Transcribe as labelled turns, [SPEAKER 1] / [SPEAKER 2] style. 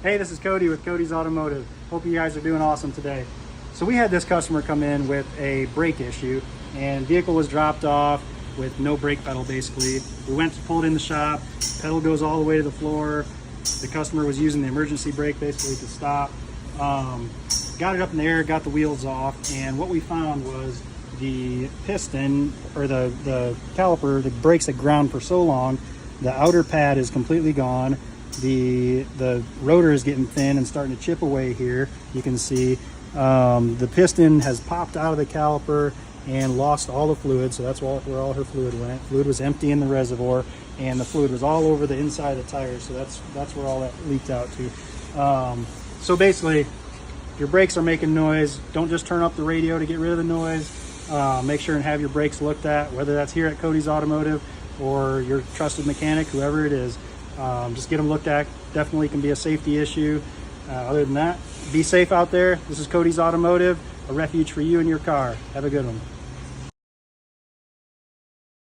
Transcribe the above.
[SPEAKER 1] Hey, this is Cody with Cody's Automotive. Hope you guys are doing awesome today. So we had this customer come in with a brake issue, and vehicle was dropped off with no brake pedal basically. We went to pull it in the shop, pedal goes all the way to the floor. The customer was using the emergency brake basically to stop. Got it up in the air, got the wheels off, and what we found was the piston, or the caliper, the brakes had ground for so long, the outer pad is completely gone. The rotor is getting thin and starting to chip away here. You can see the piston has popped out of the caliper and lost all the fluid, so that's where all her fluid went. Fluid was empty in the reservoir, and the fluid was all over the inside of the tires, so that's where all that leaked out to. So basically, your brakes are making noise. Don't just turn up the radio to get rid of the noise. Make sure and have your brakes looked at, whether that's here at Cody's Automotive or your trusted mechanic, whoever it is. Just get them looked at. Definitely can be a safety issue. Other than that, be safe out there. This is Cody's Automotive, a refuge for you and your car. Have a good one.